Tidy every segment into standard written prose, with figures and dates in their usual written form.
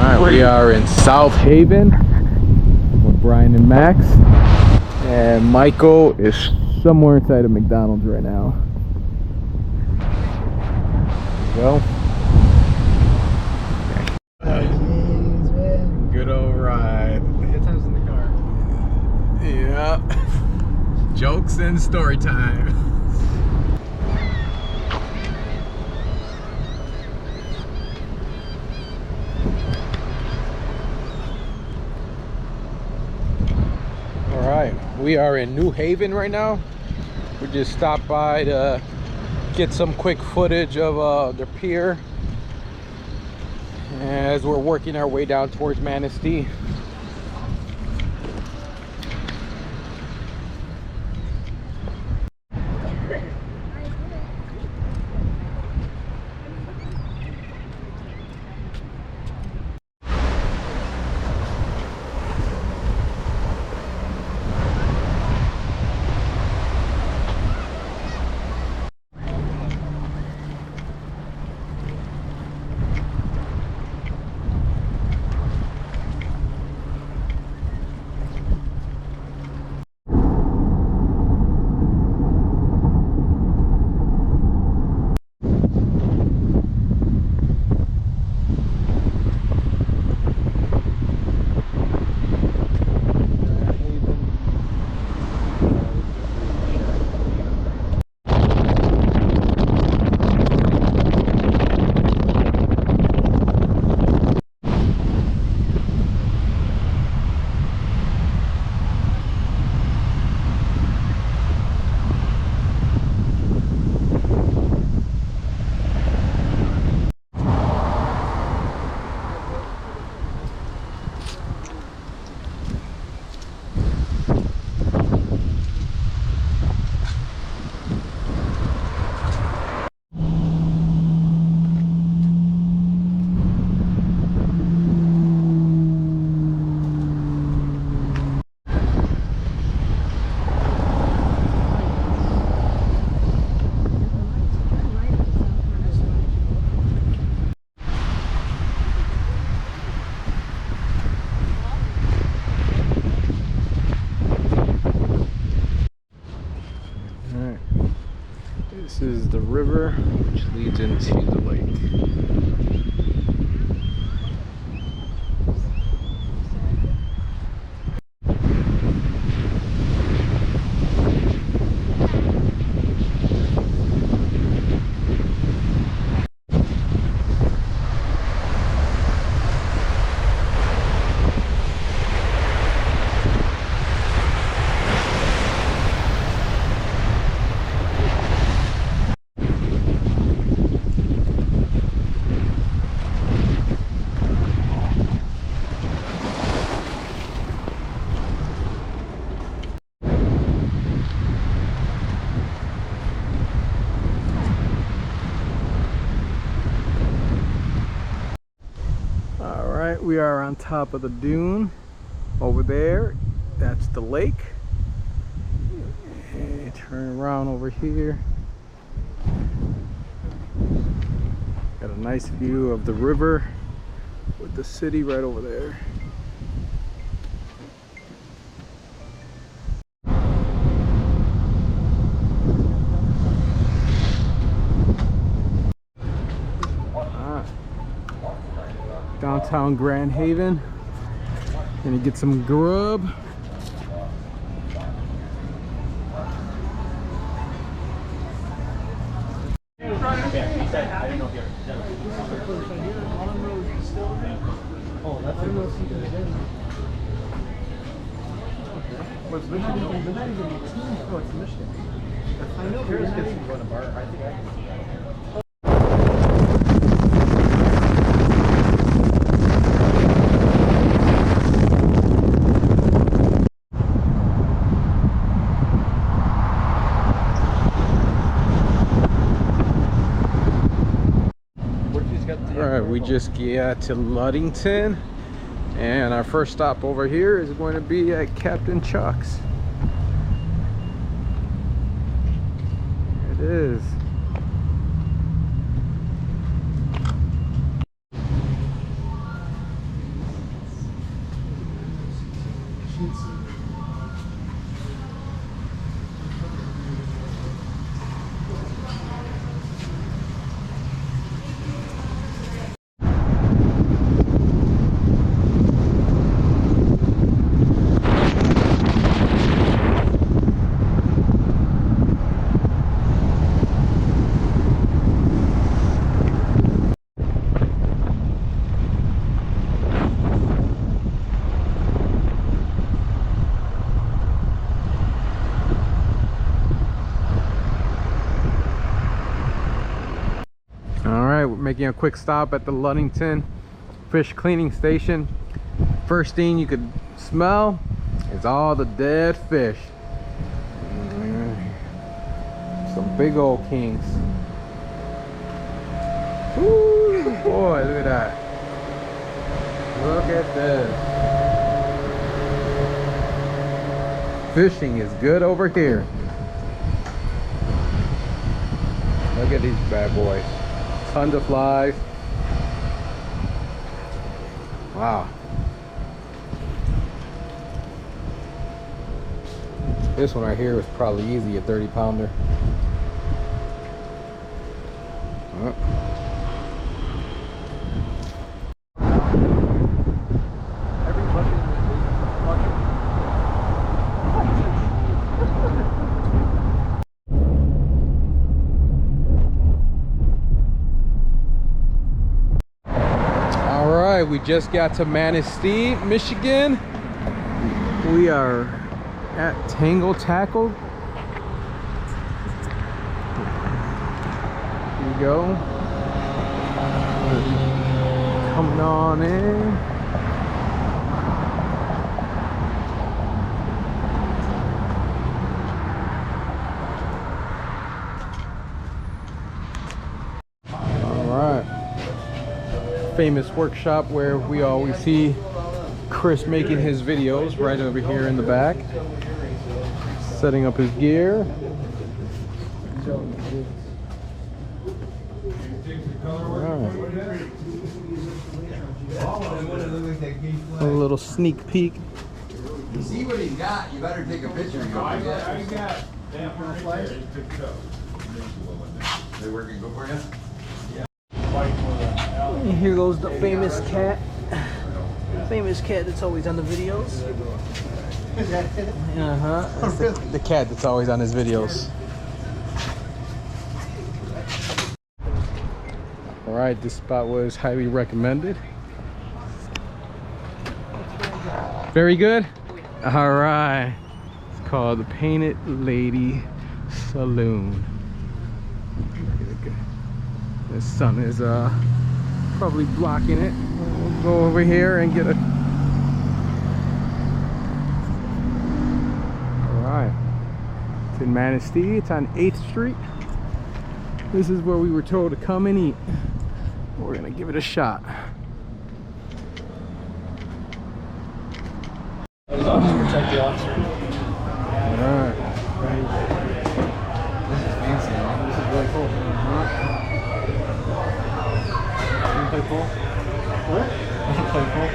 Alright, we are in South Haven with Bryan and Max. And Michael is somewhere inside of McDonald's right now. Well, good old ride. Good times in the car. Yeah. Jokes and story time. Alright, we are in New Haven right now. We just stopped by to get some quick footage of the pier as we're working our way down towards Manistee. This is the river which leads into the lake. Alright, we are on top of the dune over there. That's the lake. And turn around over here. Got a nice view of the river with the city right over there. Downtown Grand Haven. Gonna get some grub. What's Michigan? Oh, it's Michigan. I know. Here's kids can go to bar. I think I can see that. Alright, we just got to Ludington, and our first stop over here is going to be at Captain Chuck's. There it is. making a quick stop at the Ludington fish cleaning station. First thing you could smell is all the dead fish. Some big old kings. Woo, boy, look at that. Look at this. Fishing is good over here. Look at these bad boys. Tons of flies. Wow. This one right here was probably easy, a 30-pounder. We just got to Manistee, Michigan. We are at Tangled. Here you go. Coming on in. Famous workshop where we always see Chris making his videos, right over here in the back, setting up his gear. A little sneak peek. You see what he's got, you better take a picture and go. They working good for you? And here goes the famous cat. Famous cat that's always on the videos. That's the cat that's always on his videos. Alright, this spot was highly recommended. Very good? Alright. It's called the Painted Lady Saloon. The sun is probably blocking it. We'll go over here and get a... Alright. It's in Manistee. It's on 8th Street. This is where we were told to come and eat. We're gonna give it a shot. Protect the officer. Alright. This is fancy, man. This is really cool. Play pool? What? Play pool?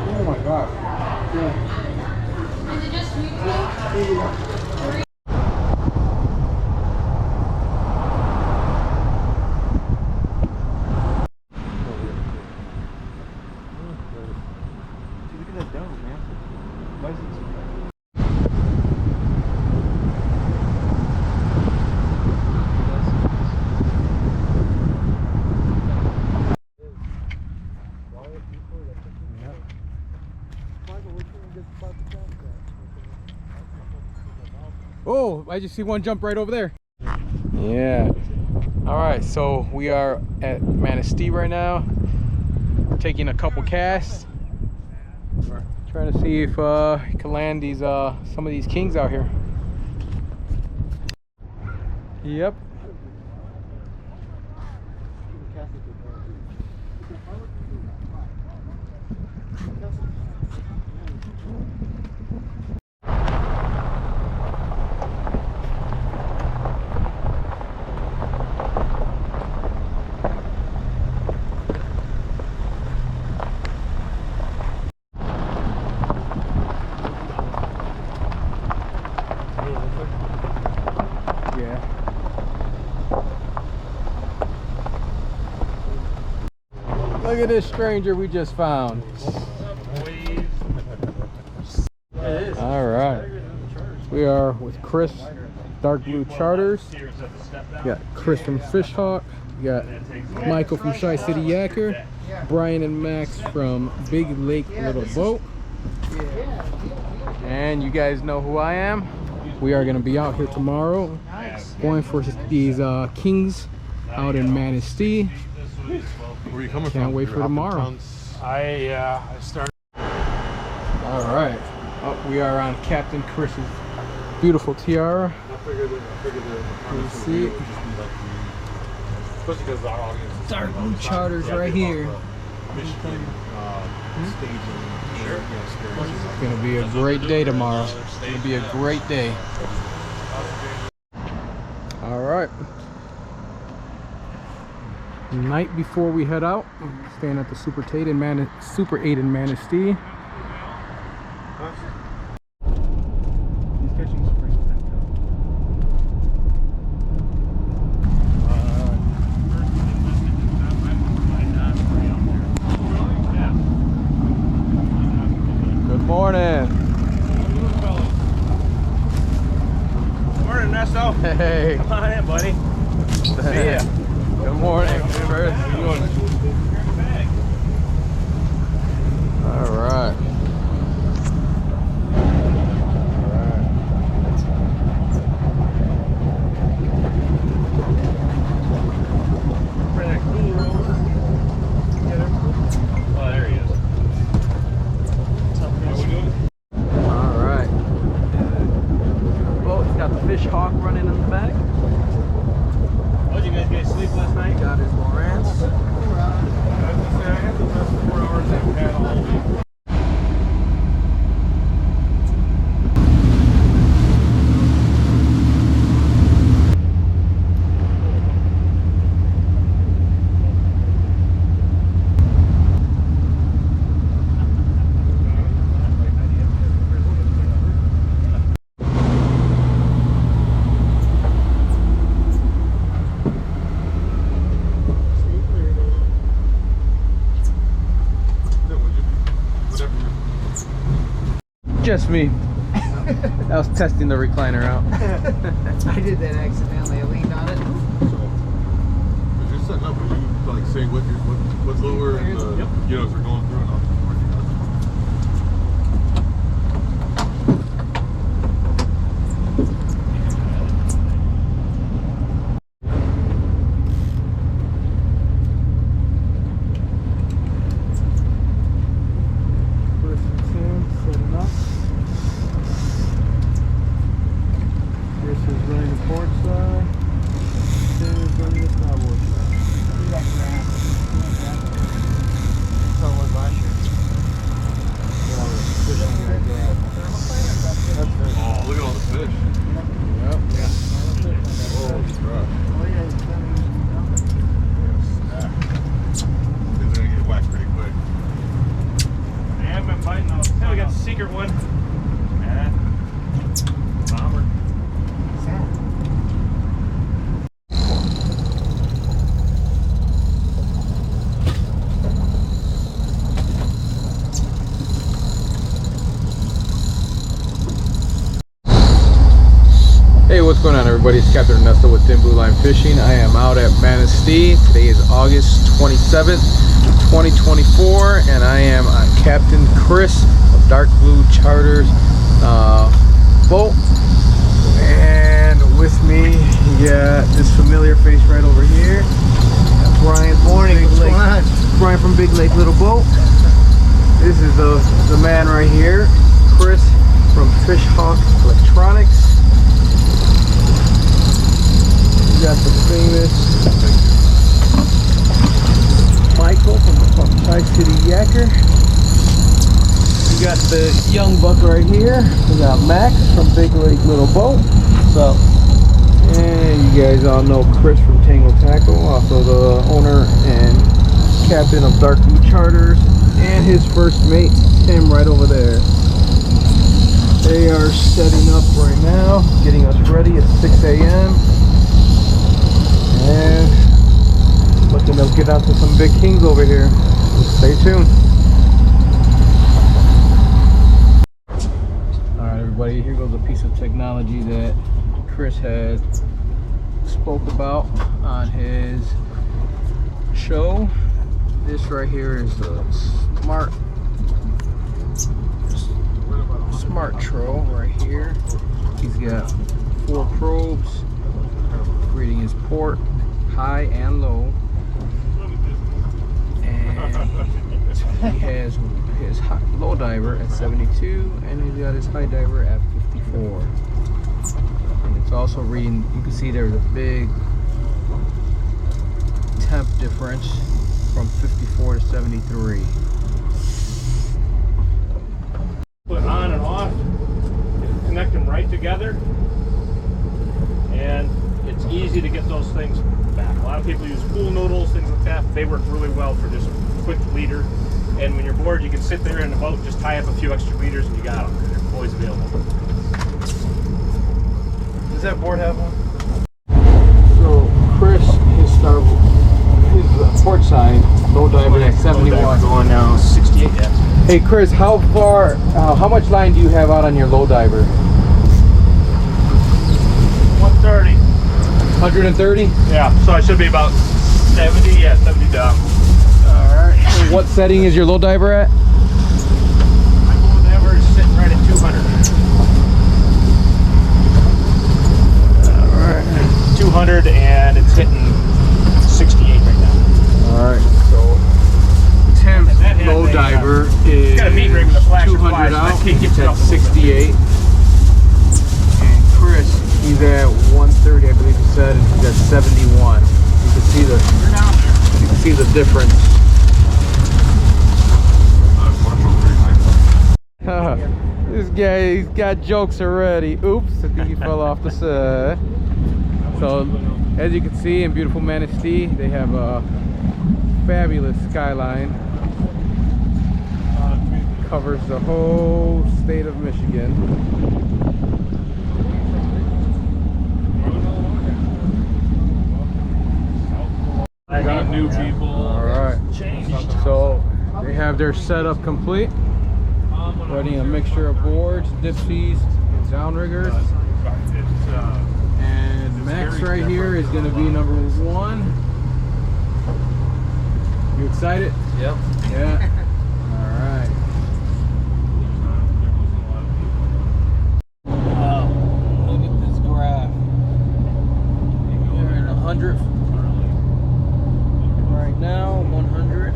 Oh my god. Is it just you two? Look at that dome, man. Why is it so big? Oh, I just see one jump right over there. Yeah. All right, so we are at Manistee right now. We're taking a couple casts. We're trying to see if we can land these some of these kings out here. Yep. Look at this stranger we just found. All right, we are with Chris, Dark Blue Charters. We got Chris from Fishhawk. We got Michael from ChiCityYaker. Bryan and Max from Big Lake Little Boat. And you guys know who I am. we are gonna be out here tomorrow, going for these kings out in Manistee. Where are you coming from? Can't wait for tomorrow. I started. All right, we are on Captain Chris's beautiful tiara. I figured You see it? Especially because our audience is Dark blue charters right here. Michigan staging. Sure. It's gonna be a great day tomorrow. It's gonna be a great day. All right. Night before we head out, staying at the Super 8 in Manistee. He's catching spring pintail. Good morning. Morning, Nesto. Hey. Come on in, buddy. See ya. Good morning. Chris. How you doing? All right. Oh, there he is. How we doing? All right. Oh, it's got the fish hawk running in the back. Oh, did you guys get sleep last night? Got his Lawrence. I had the best 4 hours I've had all week. Just me. I was testing the recliner out. I did that accidentally. I leaned on it. If you're setting up, would you like say what's lower and you know, if you're going through and all. Oh, look at all the fish. Holy crap. They're gonna get whacked pretty quick. I haven't been biting those. Hey, we got the secret one. Bomber. Hey, what's going on, everybody? It's Captain Ernesto with Thin Blue Line Fishing. I am out at Manistee. Today is August 27th, 2024, and I am on Captain Chris of Dark Blue Charters boat. And with me, yeah, this familiar face right over here, Bryan. Morning, Big what's Lake. going on? Bryan from Big Lake Little Boat. This is the man right here, Chris from Fish Hawk Electronics. We got the famous Michael from ChiCityYaker. We got the young buck right here. We got Max from Big Lake Little Boat. What's up? And you guys all know Chris from Tangled Tackle, also the owner and captain of Dark Blue Charters, and his first mate, Tim, right over there. They are setting up right now, getting us ready at 6 a.m. and looking to get out to some big kings over here. Stay tuned. Alright, everybody, here goes a piece of technology that Chris had spoke about on his show. This right here is the smart troll right here. He's got 4 probes reading his port, high and low. And he has his low diver at 72, and he's got his high diver at 54. And it's also reading, you can see there's a big temp difference from 54 to 73. Put on and off, connect them right together, and it's easy to get those things back. A lot of people use pool noodles, things like that. They work really well for just a quick leader. And when you're bored, you can sit there in the boat, just tie up a few extra leaders, and you got them. They're always available. Does that board have one? So Chris, his port side, low diver at 71. Going now 68, yeah. Hey Chris, how far, how much line do you have out on your low diver? 130. 130? Yeah, so I should be about 70, yeah, 70 down. Alright. What setting is your low diver at? My low diver is sitting right at 200. Alright. 200, and it's hitting 68 right now. Alright, so Tim's low diver is got a meat rig with a flasher 200 flash, out, that keeps it's it at up. 68. And Chris, he's at 130, I believe he said, and he's at 71. You can see the difference. This guy, he's got jokes already. Oops, I think he fell off the side. So, as you can see in beautiful Manistee, they have a fabulous skyline. Covers the whole state of Michigan. I got new people. Alright, so they have their setup complete. Running a mixture of boards, dipsies, and downriggers. And Max right here is going to be number 1. You excited? Yep. Yeah. Alright. Look at this graph. We're in 100th. Right now, 100.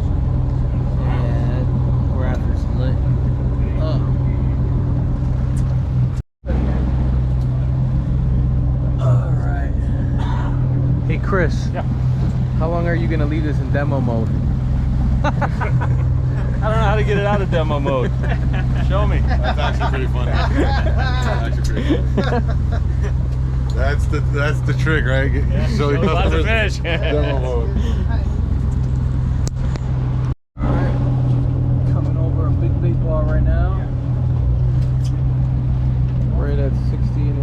And graph is lit up. Alright. Hey Chris. Yeah. How long are you going to leave this in demo mode? I don't know how to get it out of demo mode. Show me. That's actually pretty funny. That's actually pretty funny. That's the trick, right? Show lots of fish. Demo mode. Alright. Coming over a big ball right now. Right at 60 and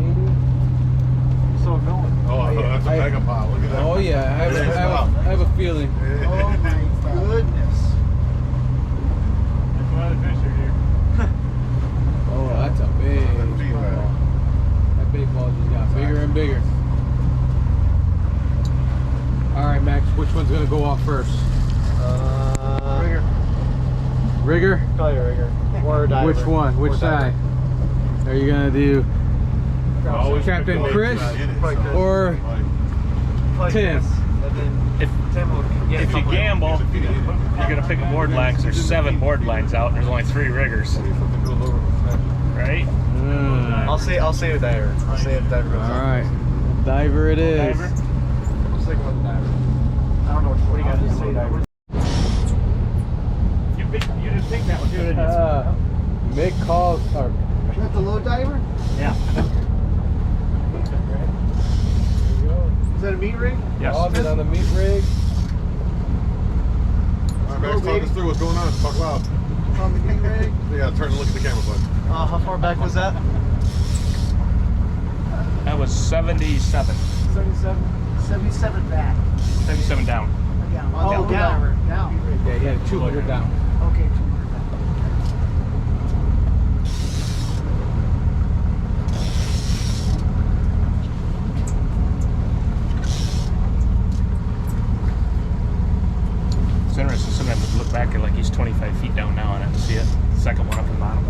80. So going. Oh, that's a mega pile. Look at that. Oh yeah, I have a feeling. Oh my goodness. There's a lot of fish here. Oh, that's a big ball. That big ball just got bigger and bigger. Alright Max, which one's gonna go off first? Rigger. Rigger? Call you rigger. Or diver. Which one? Which Or side? Are you gonna do Always Captain pick the Chris Chris. or Tim? And then If Tim will get If you gamble, you're gonna pick a board line, 'cause there's 7 board lines out and there's only 3 riggers. Right? I'll say a diver. I'll say a diver goes off. Alright. Diver it is. Diver? I'll stick with the diver. I don't know what do you guys just say diver. You didn't think that one, did you? Mick calls. That's a low diver? Yeah. Is that a meat rig? Yes. All it on the meat rig. All right, Max, talk us through what's going on. Talk loud. On the meat rig? Yeah, turn and look at the camera, bud. How far back was that? That was 77. 77 back. 77 down. Oh, down. Down. Yeah, he had 200 down. Okay, 200 back. It's interesting. Sometimes you look back and like he's 25 feet down now and I can see it. Second one up in the bottom.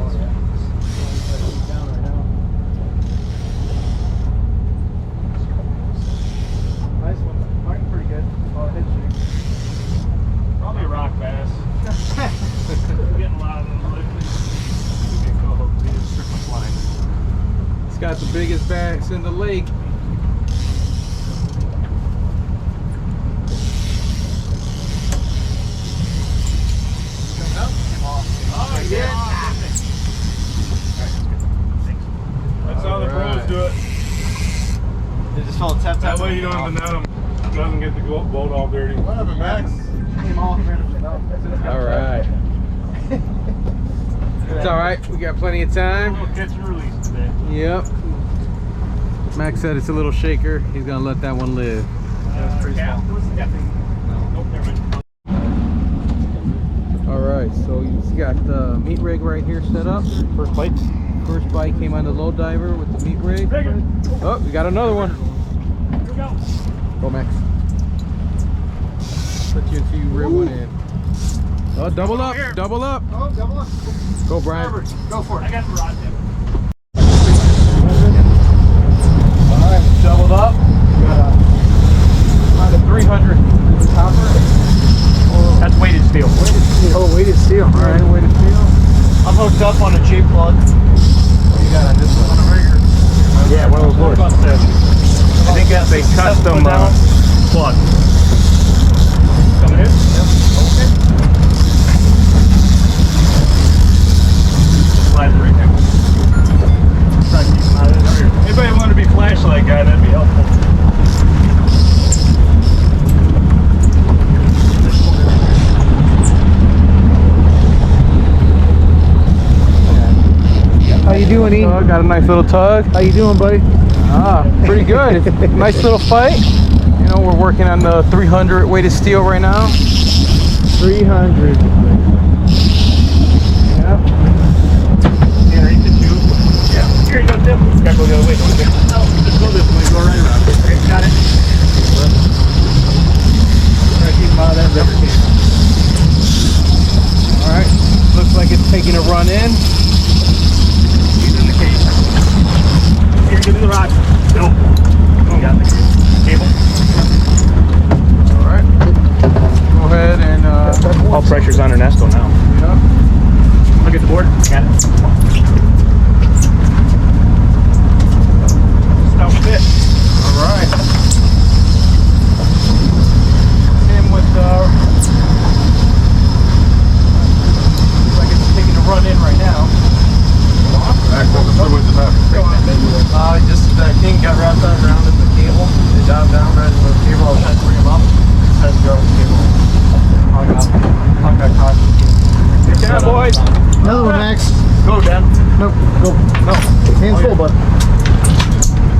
first bass in the lake. Oh, yeah. That's how the pros do it. They just felt tap tap. That way you don't have to net them. Doesn't get the boat all dirty. What happened, Max? Came off randomly. All right. It's all right. We got plenty of time. Little catch and release today. Yep. Max said it's a little shaker. He's gonna let that one live. Nope, never mind. All right. So he's got the meat rig right here set up. First bite. First bite came on the low diver with the meat rig. Oh, we got another one. Here we go. Go, Max. Let you until you reel one in. Oh, double up, double up. Oh, double up. Go, Bryan. Go for it. I got the rod tip. All right, doubled up. Got a 300 topper. That's weighted steel. Oh, weighted steel. All right, way to feel. I'm hooked up on a J plug. What you got on this one? Yeah, one of those boards. I think that's a custom plug. Coming in? Yep. Okay. Slide right there. Try to keep them out of there. Anybody want to be flashlight guy, that'd be helpful. How you doing, E? Got a nice little tug. How you doing, buddy? Ah, pretty good. Nice little fight. You know, we're working on the 300 weighted steel right now. 300. Yep. Underneath the tube. Yeah. Here you go, Tim. Gotta go the other way, don't you? No, just go this way. Go right around. Okay, got it. Try to keep them out of that river cave. All right. Looks like it's taking a run in. He's in the cage. Here, give me the rod. No. Oh, got the cable. All right. Go ahead and All pressure's on Ernesto now. yeah. Look at the board. Got it. Stout fish. All right. Him with looks like it's taking a run in right now. Max, what just happened? Just the king got wrapped up around the cable. It dived down right into the cable. I was trying to bring him up. Tried to go with the cable. Hung got caught. Good job, boys. Another one, Max. Go, Dan. No, go. No. Hands full, bud.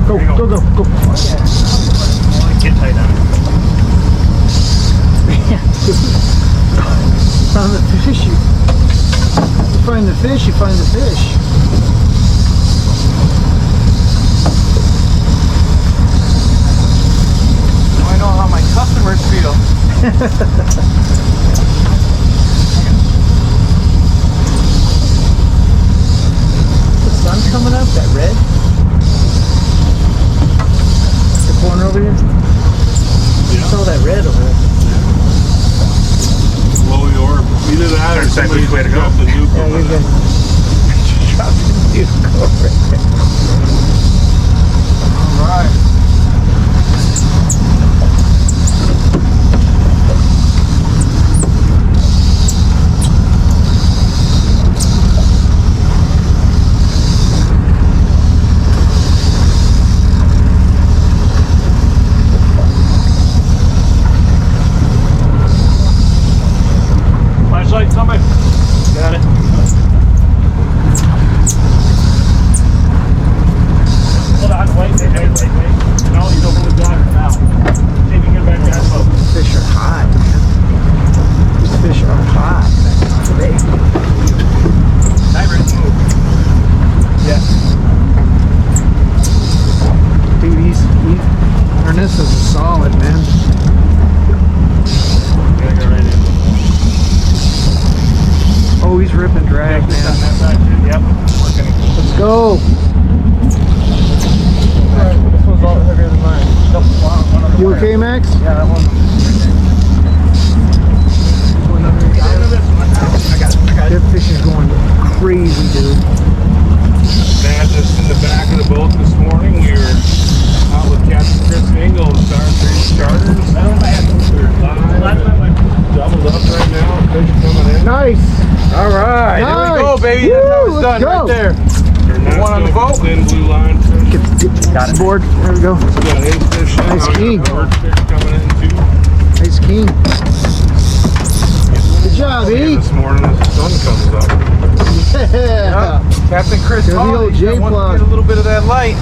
Go, There you go, go. go, go. Get tight on it. Found the fish. You find the fish, you find the fish. Now I know how my customers feel. The sun's coming up, that red. The corner over here. Yeah. Saw that red over there. Slowly or either that or Turn sideways, way to go. dropped the nuke Yeah, over you're there. good. Drop the nuke over there. All right. Flashlight, somebody. Got it. Hold on, wait. No, he's over with water now. See if you can get back to that boat. Fish are hot, man. These fish are hot. Today. Divers move. Yeah. Dude, Ernest is solid, man. Gotta go right in. Oh, he's ripping drag, On man. that side, too. Yep. Working. Let's go. This one's all heavier than mine. You okay, Max? Yeah, that one. That fish is going crazy, dude. Madness in the back of the boat this morning. We were out with Captain Chris Engel and Star Trade Charters. We're live. Doubled up right now. Fish coming in. Nice. All right, there we go, baby. That's how it's done right there. One on the boat. Thin blue line fish. Got it. Board. There we go. We got 8 fish in. Nice king. Bird fish coming in too. Nice king. Good job, E. This morning as the sun comes up. Yeah. Captain Chris, There's the old J plug. Get a little bit of that light.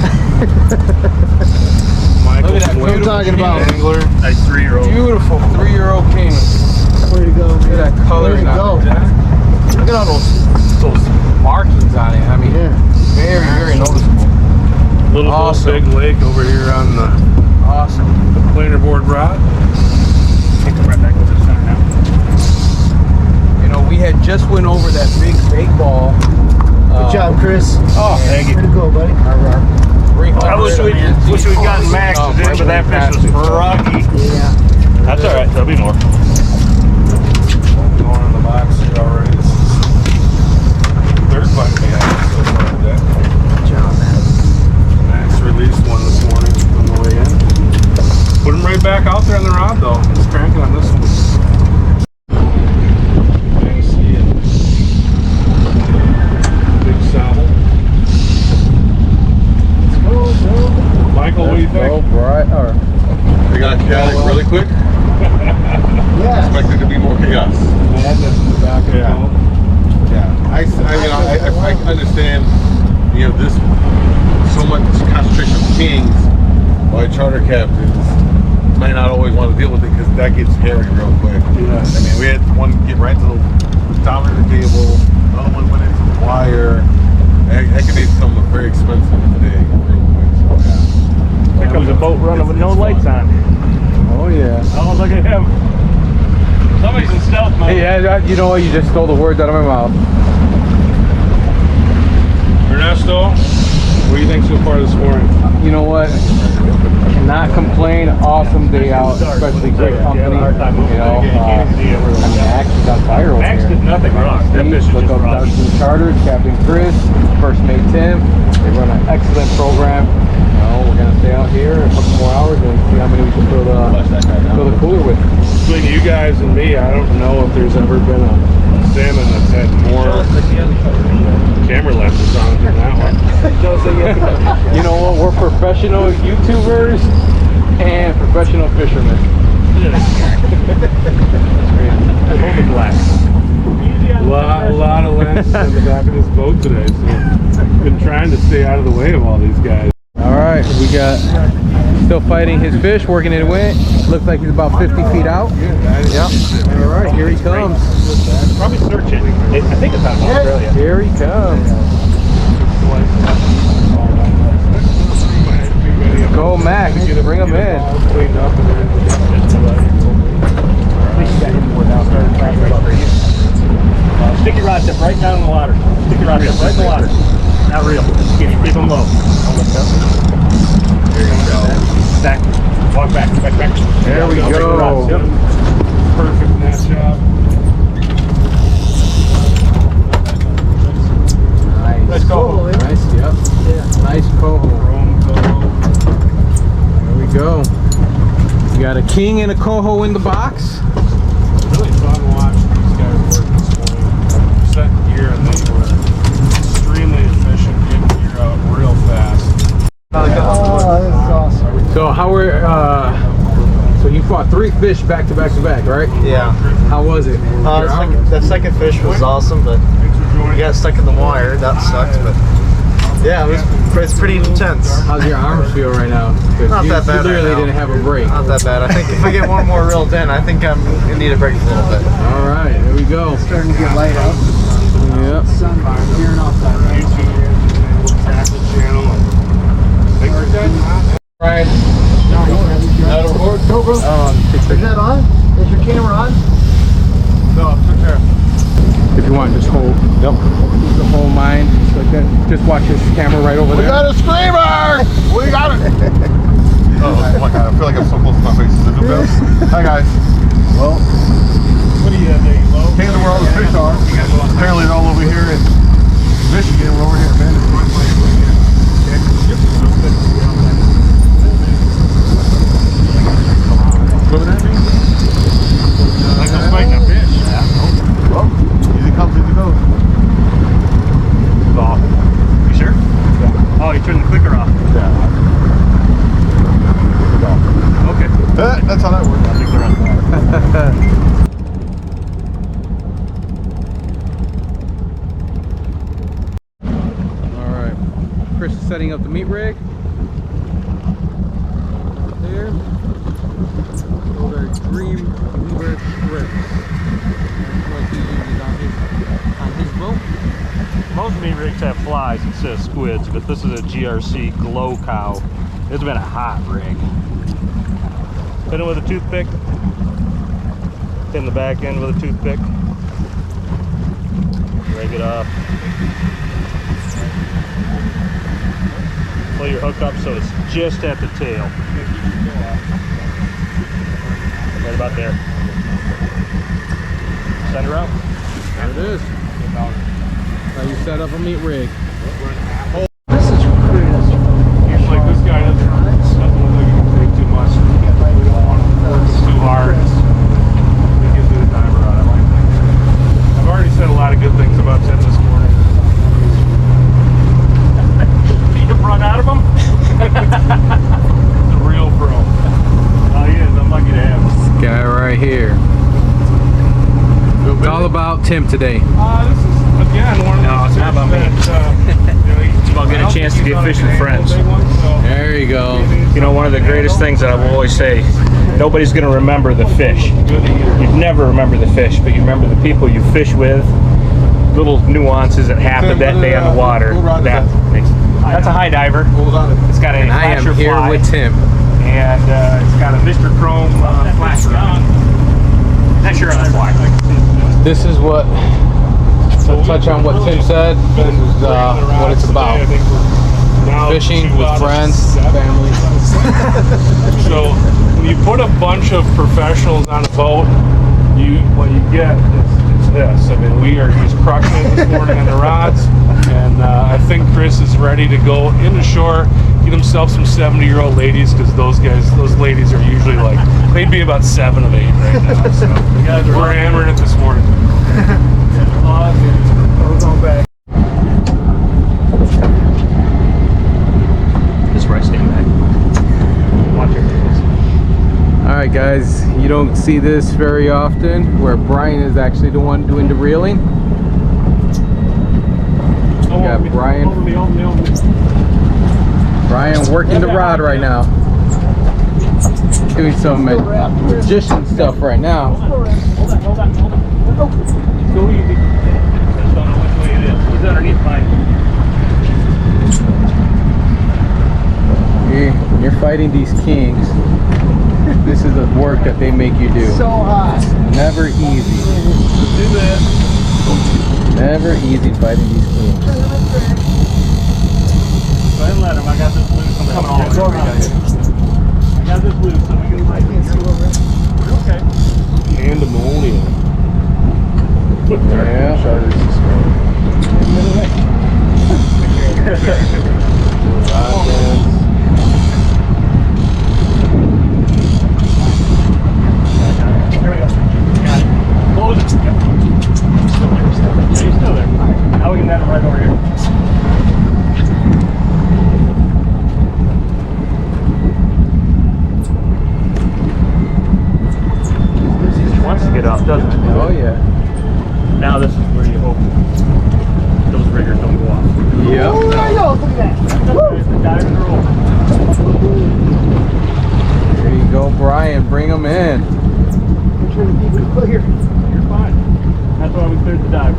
Michael, Look at that. What I'm talking about. angler. Nice 3-year-old. Beautiful 3-year-old king. Way to go, Look man. at that color. There you go. Look at all those markings on it. I mean, Yeah. very, very noticeable. Little Awesome. big lake over here on the Awesome. planer board rod. Take them right back to the center now. You know, we had just went over that big bait ball. Good job, Chris. Oh, Thank you. Way to go, buddy. I wish we'd gotten Max today, but that fish was rocky. Yeah. That's all right. There'll be more. Going in the box here already. This is third bite we had so far today. Good job, man. Max released one this morning on the way in. Put him right back out there on the rod though. He's cranking on this one. Manistee and big salmon. Michael, what do you think? Oh, Bryan. We got chaotic really quick. Yeah. Expected to be more chaos. Madness in the back of the Yeah. boat. Yeah, I understand, you know, this so much concentration of kings by charter captains might not always want to deal with it because that gets hairy real quick. Yeah. I mean, we had one get right to the top of the table, another one went into the wire. That could be something very expensive today, real quick. So yeah. Here comes a boat running with no lights on. Oh, yeah. Oh, look at him. Somebody's in stealth mode. Hey, you know what? You just stole the words out of my mouth. Ernesto, what do you think so far this morning? You know what? Cannot complain. Awesome day out, especially great company. You know, I mean, Max is on fire over Max here. did nothing wrong. That fish is Look just up rocky. Dungeon Charters, Captain Chris, First Mate Tim. They run an excellent program. You know, we're gonna stay out here a couple more hours and see how many we can fill the cooler with. Between you guys and me, I don't know if there's ever been a salmon that's had more camera lenses on it than that one. You know what? We're professional YouTubers and professional fishermen. A lot of lenses on the back of this boat today, so I've been trying to stay out of the way of all these guys. All right, we got still fighting his fish, working it away. Looks like he's about 50 feet out. Yep. All right, here he comes. Probably search it. I think it's out of Australia. Here he comes. Go, Max. Bring him in. Stick your rod tip right down in the water. Stick your rod tip right in the water. Not real. Just keep them low. There you go. Back. Walk back. Back. There we Stick your rod. go. Yep. Perfect net job. Nice coho. Nice, yep. Yeah. Nice coho. There we go. We got a king and a coho in the box. Really fun watching these guys work this morning. Second gear and they were extremely efficient, getting gear out real fast. Oh, this is awesome. So how were so you fought 3 fish back to back to back, right? Yeah. How was it? That second fish was awesome, but we got stuck in the wire. That sucked, but yeah, it's pretty intense. How's your arms feel right now? Because Not you that bad literally right now. didn't have a break. Not that bad. I think if I get one more reeled in, I think I'm gonna need a break a little bit. All right, here we go. Starting to get light out. Yep. Sunburn. Veering off that right. YouTube tackle channel. Bryan. Is that on? Is your camera on? No, took care. If you want, just hold. Yep. The whole mind, just like that. Just watch this camera right over there. got a screamer! We got it! Oh my god, I feel like I'm so close to my face. Is it okay? Hi guys. Well, What do you have there? came to where all the fish are. Apparently they're all over here in Michigan. We're over here in Manistee. Swimming at me? Like I'm fighting a fish. Yeah. Well, easy comes, easy goes. Off. You sure? Yeah. Oh, you turned the clicker off. Yeah. Okay. That's how that works. I think they're on fire. Alright, Chris is setting up the meat rig. There. Those are Dreamweaver strips. That's what he uses on his boat. Most meat rigs have flies instead of squids, but this is a GRC glow cow. It's been a hot rig. Hit it with a toothpick. Hit in the back end with a toothpick. Rake it off. Pull your hook up so it's just at the tail. Right about there. Send her out. There it is. How you set up a meat rig. This is crazy. Usually this guy doesn't look like he can take too much. We don't want to work too hard. He gives me the timer on it. I've already said a lot of good things about Tim this morning. You run out of him? He's a real pro. Oh, he is. I'm lucky to have him. This guy right here. It's all about Tim today. This is, again, one of No, it's not about me. It's about getting a chance to get fish with friends. There you go. You know, one of the greatest things that I will always say, nobody's going to remember the fish. You'd never remember the fish, but you remember the people you fish with, little nuances that happened that day on the water. That's a high diver. It's got a And I am flasher here fly, with Tim. and it's got a Mr. Chrome flasher on it. Not sure on the fly. This is what, to touch on what Tim said, this is what it's about. Fishing with friends, family. So when you put a bunch of professionals on a boat, what you get is this. I mean, he's crushing it this morning on the rods, and I think Chris is ready to go into shore, get himself some 70-year-old ladies, because those ladies are usually like, they'd be about 7 of 8 right now. So we're hammering it this morning. This is where I stand back. Watch your hands. Alright guys, you don't see this very often, where Bryan is actually the one doing the reeling. We got Bryan working the rod right now. Doing some magician stuff right now. Hold on. Go easy. Just don't know which way it is. He's underneath mine. When you're fighting these kings, this is the work that they make you do. So hot. Never easy. Do this. Never easy fighting these kings. Go ahead and let him. I got this loose. I'm coming all the way around. I got this loose so we can fight. You're okay. Pandemonium. Yeah. Here we go. Got it. Close it. Yep. He's still there. Now we can have him right over here. Wants to get up, doesn't it? Oh yeah. Now this is where you hope those riggers don't go off. Yep. Look at that. Dive and roll. There you go, Bryan. Bring them in. Look here. You're fine. That's why we cleared the diver.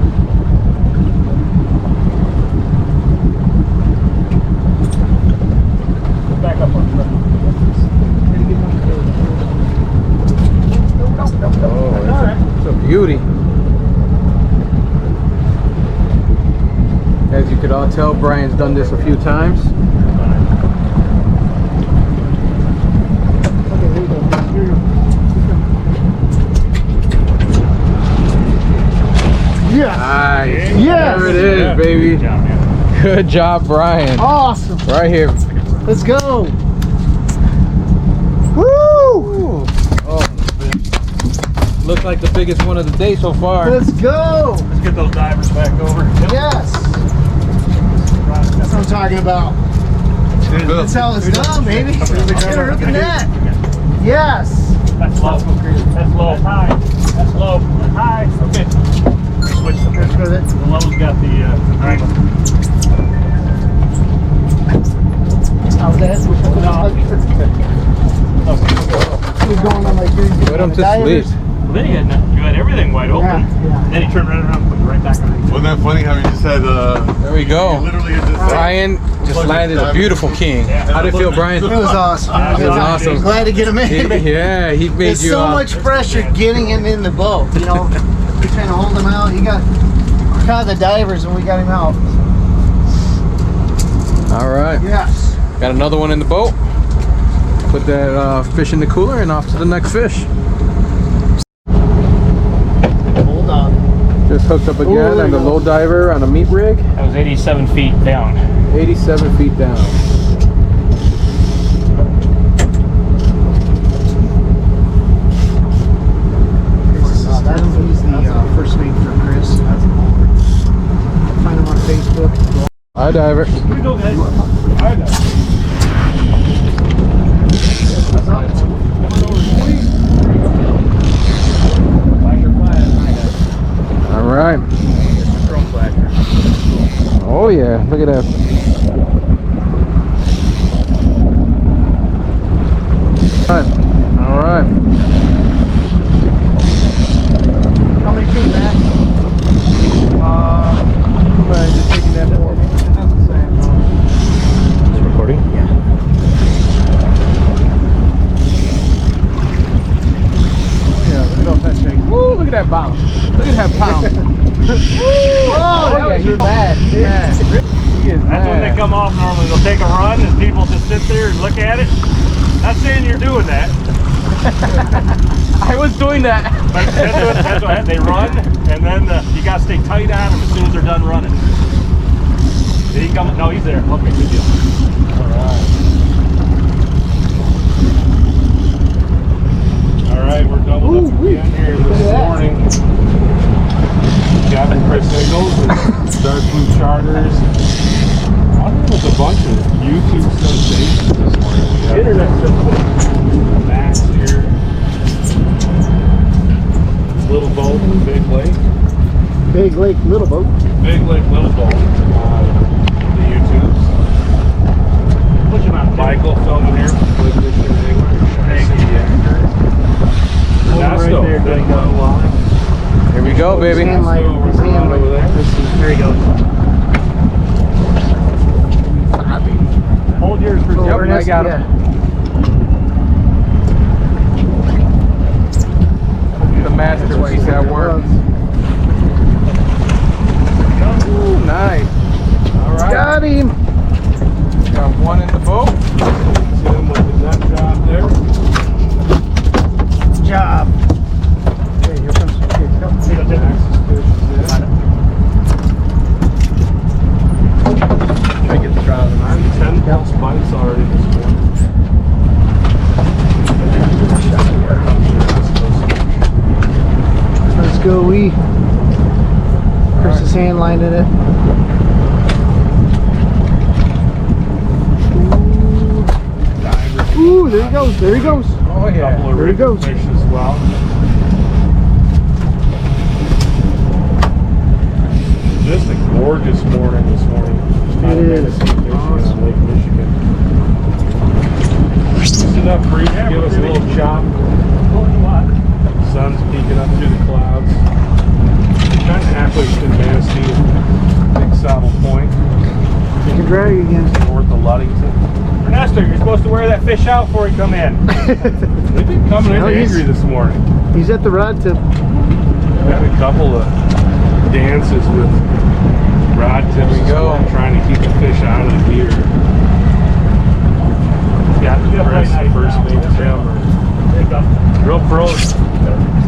Back up on the Oh, it's a beauty. As you could all tell, Bryan's done this a few times. Yes. Nice. Yes. There it is, baby. Good job, man. Good job, Bryan. Awesome. Right here. Let's go. Woo! Oh, looks like the biggest one of the day so far. Let's go. Let's get those divers back over. Yes. That's what I'm talking about. That's how it's done, baby. Look at that. Yes. That's low. That's low. High. That's low. High. Okay. Switch them. The low's got the high. How's that? He's going on like Put him to sleep. Well, then you had everything wide open. Yeah. Then he turned right around and put it right back on. Wasn't that funny how he just had There we go. literally just Bryan just landed a beautiful king. How did it feel, Bryan? It was awesome. It was awesome. Glad to get him in. Yeah, he made It's you so much pressure getting him in the boat. You know, we're trying to hold him out. He got caught the divers and we got him out. All right. Yes. Got another one in the boat. Put that fish in the cooler and off to the next fish. Hold on. Just hooked up again there on the you go. low diver on a meat rig. That was 87 feet down. 87 feet down. He's the first mate for Chris. Find him on Facebook. Hi, diver. Here we go, guys. All right, All right. Oh yeah, look at that. All right. How many feet back? Just taking that for me. Is it recording? Yeah, look at all that thing. Woo, look at that bounce. Look at that pound. Oh, yeah, he's mad. He is That's when they come off normally. They'll take a run and people just sit there and look at it. Not saying you're doing that. I was doing that. But that's what they run, and then you got to stay tight on them as soon as they're done running. Did he come? No, he's there. Okay, good deal. All right, we're doubled up again here this morning. Captain Chris Ingalls and Dark Blue Charters. I think there's a bunch of YouTube sensations this morning. We have internet Max here. Little boat, big lake. Big lake, little boat. Big lake, little boat. The YouTubes. Push him out. Michael filming here. ChiCityYaker. Ernesto. Here we go, baby. There he goes. Hold yours for Yep, I got him. The masterpiece at work. Ooh, nice. All right. Got him. Got one in the boat. See him with the nut job there. Good job. Hey, here comes some kids. Come. Try to get the trout in. I'm 10 plus bites already this morning. Let's go. Chris is hand lining it. Ooh, there he goes. There he goes. Oh yeah. Couple of There he goes. fish as well. Just a gorgeous morning this morning. It is. On Lake Michigan. Just enough breeze to give us a little chop. Sun's peeking up through the clouds. Kind of halfway between Manistee and Big Saddle Point. You can drag again. North of Ludington. Ernesto, you're supposed to wear that fish out before you come in. They've been coming in No, he's- angry this morning. He's at the rod tip. Had a couple of dances with rod tips. There we go. Trying to keep the fish out of the gear. Got the first mate Tim. Real pros.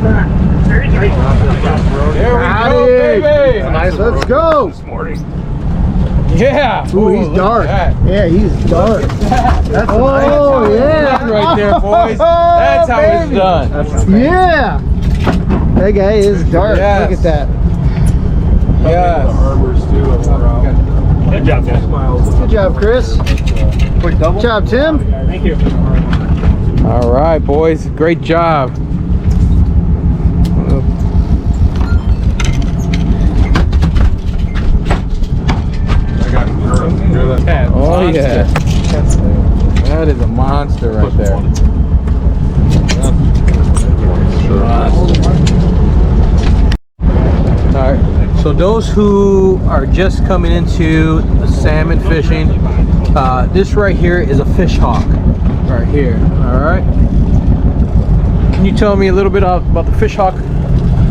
There we Got go, it. baby. Nice. Let's go. This morning. Yeah. Ooh, he's look dark. at that. Yeah, he's dark. That's Oh, yeah. right there, boys. That's how it's Baby. done. Yeah. That guy is dark. Yes. Look at that. Yes. Good job, guys. Good job, Chris. Quick double. Good job, Tim. Thank you. All right, boys. Great job. Oh yeah. That is a monster right there. Alright, so those who are just coming into salmon fishing, this right here is a fish hawk. Right here, alright? Can you tell me a little bit about the fish hawk?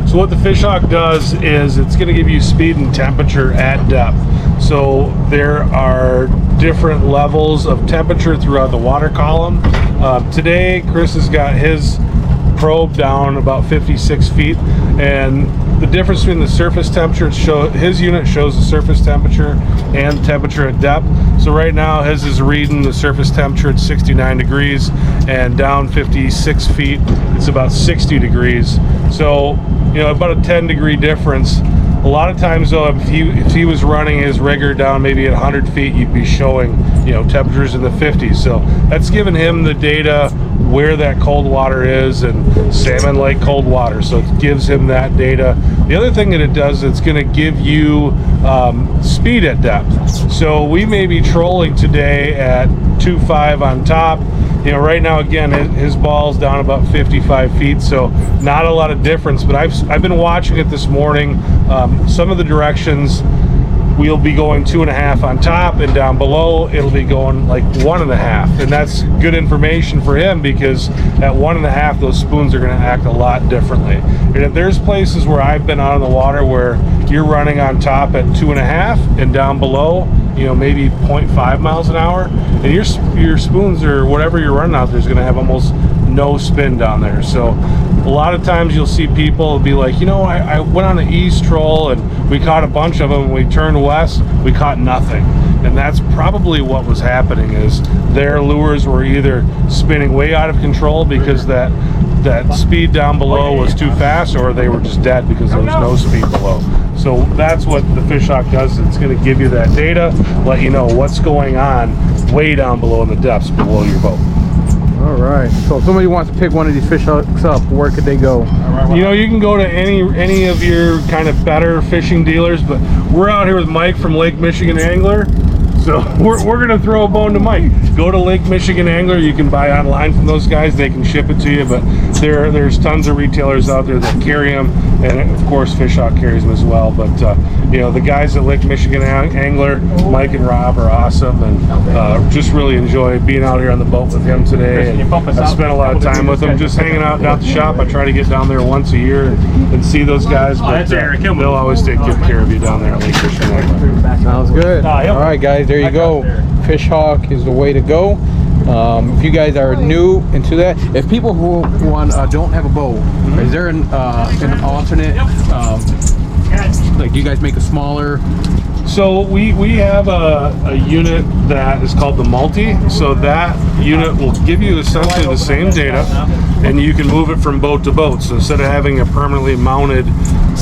So what the fish hawk does is it's going to give you speed and temperature at depth. So there are different levels of temperature throughout the water column. Today Chris has got his probe down about 56 feet, and the difference between the surface temperature, his unit shows the surface temperature and temperature at depth. So right now his is reading the surface temperature at 69 degrees, and down 56 feet it's about 60 degrees. So you know, about a 10-degree difference. A lot of times though, if he was running his rigger down maybe at 100 feet, you'd be showing, you know, temperatures in the 50s. So that's giving him the data where that cold water is, and salmon like cold water. So it gives him that data. The other thing that it does, it's going to give you speed at depth. So we may be trolling today at 2.5 on top. You know, right now, again, his ball's down about 55 feet, so not a lot of difference. But I've been watching it this morning. Some of the directions, we'll be going 2.5 on top, and down below it'll be going like 1.5, and that's good information for him, because at 1.5 those spoons are going to act a lot differently. And if there's places where I've been out on the water where you're running on top at 2.5 and down below, you know, maybe 0.5 miles an hour, and your spoons or whatever you're running out there is going to have almost no spin down there. So a lot of times you'll see people be like, you know, I went on the east troll and we caught a bunch of them. We turned west, we caught nothing. And that's probably what was happening, is their lures were either spinning way out of control because that speed down below was too fast, or they were just dead because there was no speed below. So that's what the fish hawk does. It's going to give you that data, let you know what's going on way down below in the depths below your boat. All right, so if somebody wants to pick one of these fish hooks up, where could they go? You know, you can go to any of your kind of better fishing dealers, but we're out here with Mike from Lake Michigan Angler. So we're going to throw a bone to Mike. Go to Lake Michigan Angler. You can buy online from those guys. They can ship it to you, but there's tons of retailers out there that carry them, and of course Fish Hawk carries them as well. But you know, the guys at Lake Michigan Angler, Mike and Rob, are awesome, and just really enjoy being out here on the boat with him today. And I've spent a lot of time with them, just hanging out down at the shop. I try to get down there once a year and see those guys, but they'll always take good care of you down there at Lake Michigan Angler. Sounds good. All right, guys, there you go. Fish hawk is the way to go. If you guys are new into that, if people who don't have a boat, is there an alternate? Like, you guys make a smaller? So we have a unit that is called the multi. So that unit will give you essentially the same data, and you can move it from boat to boat. So instead of having a permanently mounted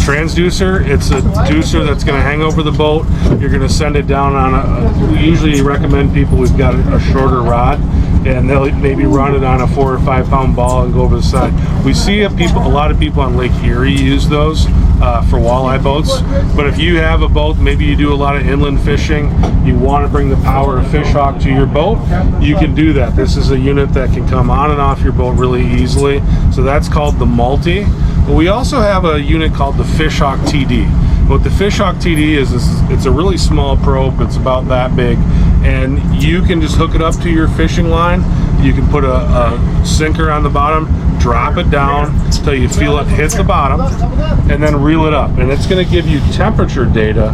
transducer, it's a deucer that's going to hang over the boat. You're going to send it down on we usually recommend people who've got a shorter rod, and they'll maybe run it on a 4 or 5 pound ball and go over the side. We see a lot of people on Lake Erie use those for walleye boats. But if you have a boat, maybe you do a lot of inland fishing, you want to bring the power of Fish Hawk to your boat, you can do that. This is a unit that can come on and off your boat really easily. So that's called the multi. But we also have a unit called the Fish Hawk TD. What the Fish Hawk TD is it's a really small probe. It's about that big, and you can just hook it up to your fishing line. You can put a sinker on the bottom, drop it down until you feel it hit the bottom, and then reel it up. And it's going to give you temperature data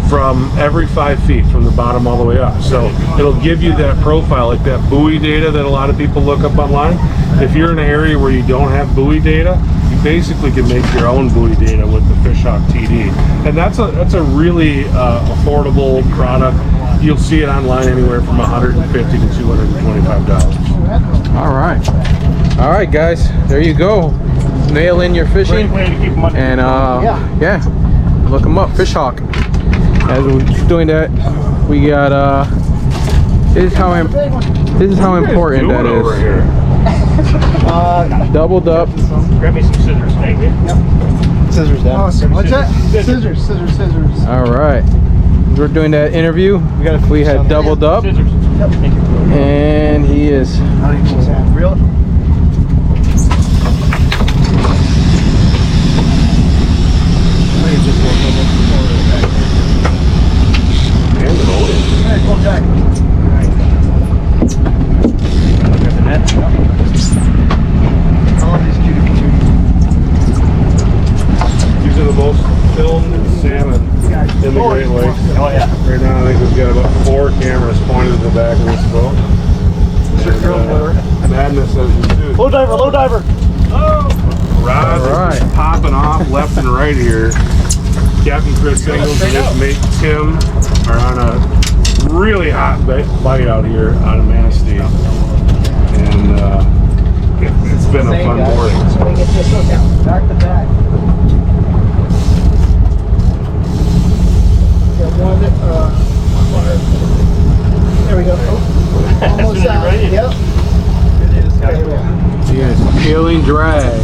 from every 5 feet from the bottom all the way up. So it'll give you that profile, like that buoy data that a lot of people look up online. If you're in an area where you don't have buoy data, you basically can make your own buoy data with the Fishhawk TD, and that's a really affordable product. You'll see it online anywhere from $150 to $225. All right, guys, there you go. Nail in your fishing, and yeah, look them up, Fishhawk. As we're doing that, we got this is how important that is. Doubled up. Grab me some scissors, thank you. Scissors down. Awesome. What's that? Scissors. All right, we're doing that interview. We had doubled up, and he is. Real. These are the most filmed salmon in the Great Lakes. Oh yeah. Right now, I think we've got about 4 cameras pointed at the back of this boat. And, madness as you do. Low diver. Rods are popping off left and right here. Captain Chris Ingalls and his mate Tim are on a really hot bite out here out of Manistee. And it's been a fun morning. Back to back. Got one there we go. Oh, almost out. Yep. It is. He is peeling drag.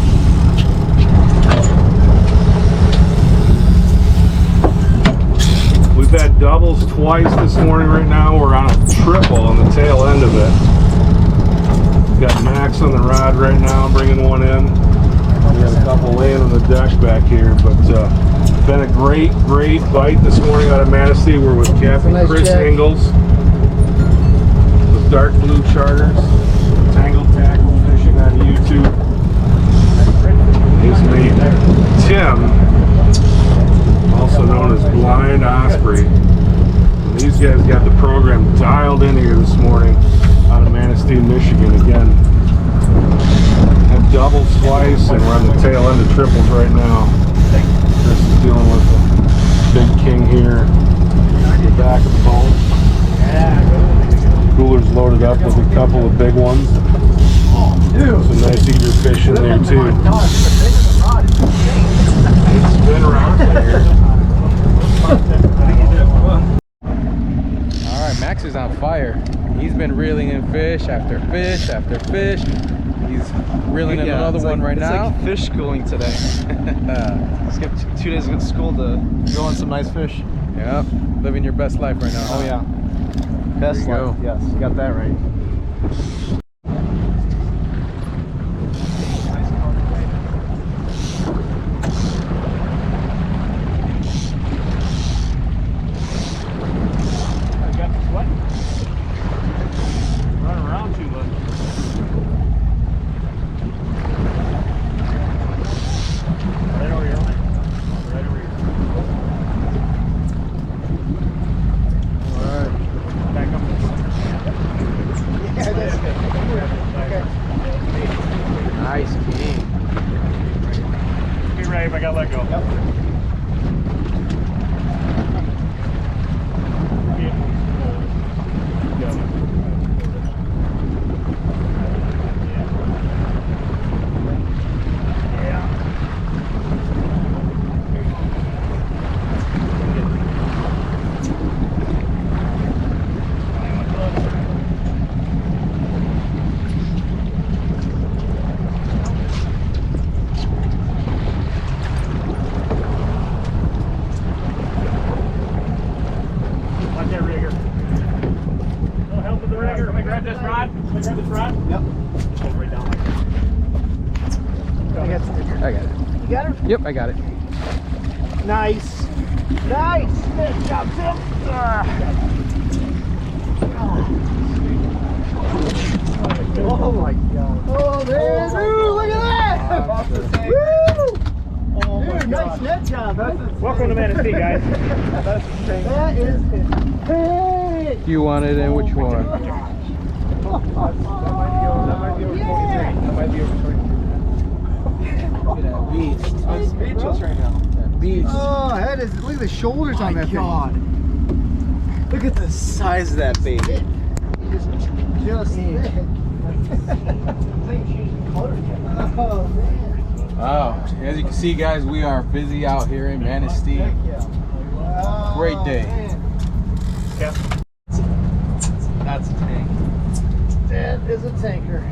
We've had doubles twice this morning. Right now we're on a triple on the tail end of it. We've got Max on the rod right now, bringing one in. We got a couple laying on the deck back here, but been a great bite this morning out of Manistee. We're with Captain Chris Ingalls with Dark Blue Charters, Tangled Tackle Fishing on YouTube. His mate Tim, also known as Blind Osprey. These guys got the program dialed in here this morning out of Manistee, Michigan. Again, have doubles twice, and we're on the tail end of triples right now. Chris is dealing with a big king here in the back of the boat. Cooler's loaded up with a couple of big ones. Some nice eager fish in there too. It's been rocking here. All right, Max is on fire. He's been reeling in fish after fish after fish. He's reeling in another one right now. It's like fish schooling today. Skipped 2 days of school to go on some nice fish. Yep, living your best life right now. Oh yeah. Best There you life. go. Yes, you got that right. Nice king. Be ready if I gotta let go. Yep. I got it. You got her? Yep, I got it. Nice. Nice. Good job, Tim. Oh my God. Oh man. Ooh, look at that. Woo. Oh dude, nice net job. Welcome to Manistee, guys. That is it. You want it in which one? That might be over 23. That might be over 23. beast. I'm speechless right now. Beast. Oh, that is. Look at the shoulders on that thing. Look at the size of that baby. Just thick. Oh, man. Wow, as you can see, guys, we are busy out here in Manistee. Oh, Great day. man. That's a tank. That is a tanker.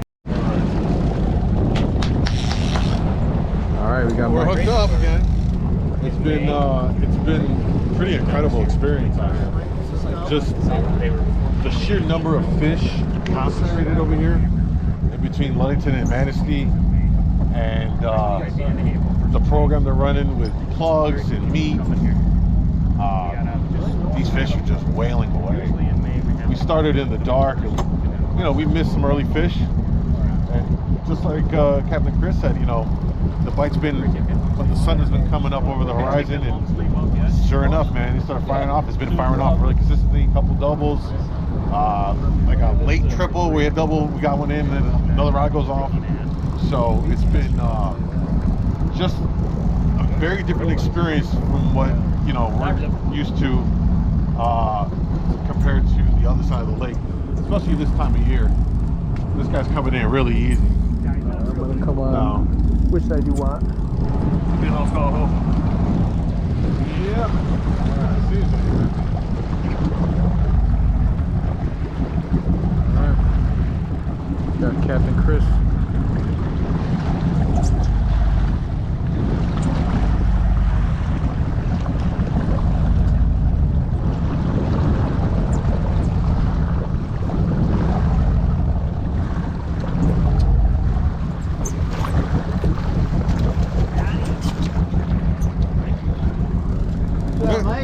All right, we got We're more. hooked up again. It's been pretty incredible experience out here. Just the sheer number of fish concentrated over here in between Ludington and Manistee, and the program they're running with plugs and meat. These fish are just wailing away. We started in the dark, and you know, we missed some early fish, and just like Captain Chris said, you know, the bite's been, but the sun has been coming up over the horizon, and sure enough, man, it started firing off. It's been firing off really consistently. A couple doubles, like a late triple. We had double, we got one in, and then another rod goes off. So it's been just a very different experience from what, you know, we're used to compared to the other side of the lake, especially this time of year. This guy's coming in really easy. I'm gonna come on. Which side do you want? Good old coho. Yeah. Got Captain Chris.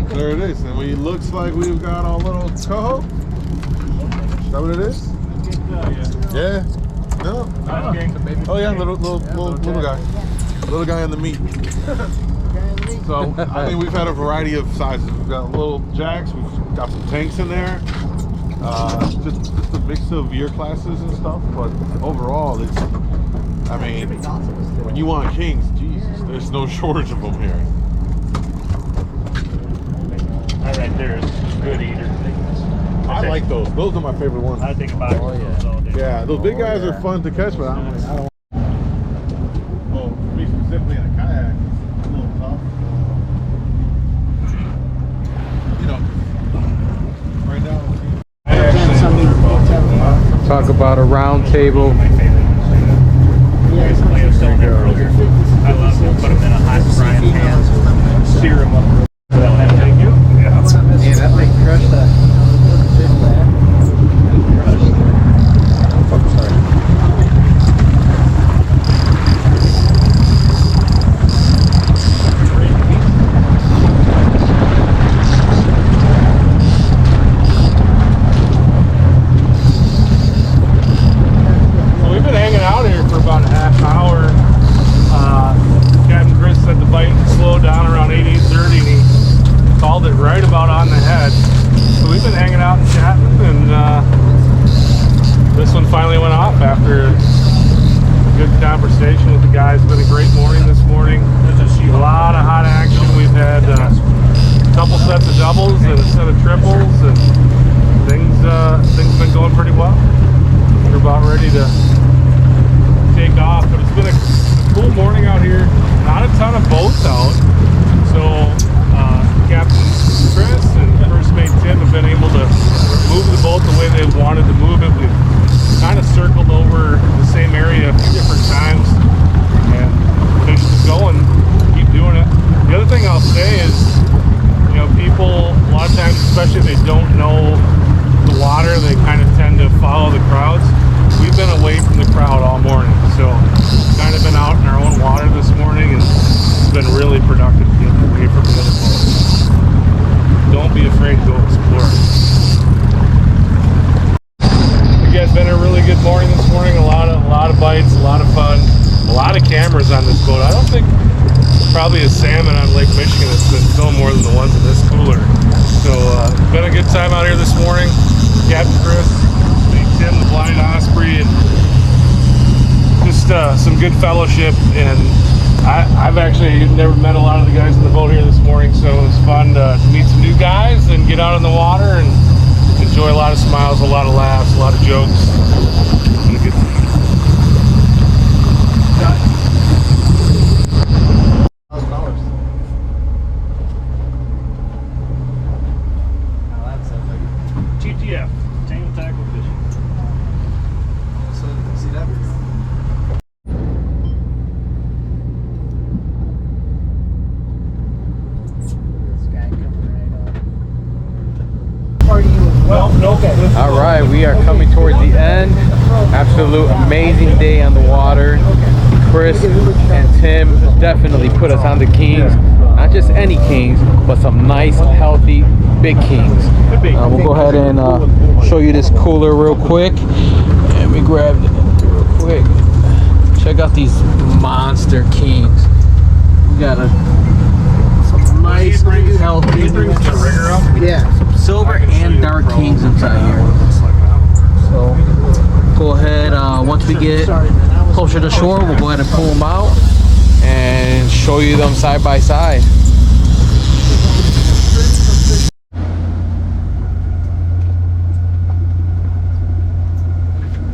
There it is, and it looks like we've got our little coho. Is that what it is? Yeah. No. Oh yeah, little guy. Little guy on the meat. So I think we've had a variety of sizes. We've got little jacks. We've got some tanks in there. Just a mix of year classes and stuff. But overall, it's. I mean, when you want kings, Jesus, there's no shortage of them here. That right there is a good eater. I like those. Those are my favorite ones. I think about those all day. Yeah, those big guys are fun to catch, but I'm like, I don't. Well, for me specifically in a kayak, it's a little tough. You know, right now. Talk about a round table. I love them. Put them in a hot frying pan, sear them up. Thank you. Yeah, that might crush that. So we've been hanging out here for about a half hour. Captain Chris said the bite slowed down around 8:30, and he called it right about on the head. So we've been hanging out and chatting, and this one finally went off after a good conversation with the guys. It's been a great morning this morning. A lot of hot action. We've had a couple sets of doubles and a set of triples, and things have been going pretty well. We're about ready to take off, but it's been a cool morning out here. Not a ton of boats out, so Captain Chris and First Mate Tim have been able to move the boat the way they wanted to move it. We've kind of circled over the same area a few different times, and fish is going, keep doing it. The other thing I'll say is, you know, people a lot of times, especially if they don't know the water, they kind of tend to follow the crowds. We've been away from the crowd all morning, so kind of been out in our own water this morning, and it's been really productive getting away from the other boats. Don't be afraid to go explore. Again, been a really good morning this morning. A lot of bites, a lot of fun, a lot of cameras on this boat. I don't think probably a salmon on Lake Michigan has been filmed more than the ones in this cooler. So it's been a good time out here this morning. Captain Chris, Big Tim, the Blind Osprey, and just some good fellowship. And I I've actually never met a lot of the guys in the boat here this morning, so it was fun to meet some new guys and get out in the water and enjoy a lot of smiles, a lot of laughs, a lot of jokes. And a good time. TTF, Tangled Tackle Fishing. See that? All right, we are coming towards the end. Absolute amazing day on the water. Chris and Tim definitely put us on the kings. Not just any kings, but some nice, healthy, big kings. We'll go ahead and show you this cooler real quick. And we grabbed it real quick. Check out these monster kings. We got some nice, healthy, Yeah. silver and dark kings inside here. So go ahead, once we get closer to shore, we'll go ahead and pull them out and show you them side by side.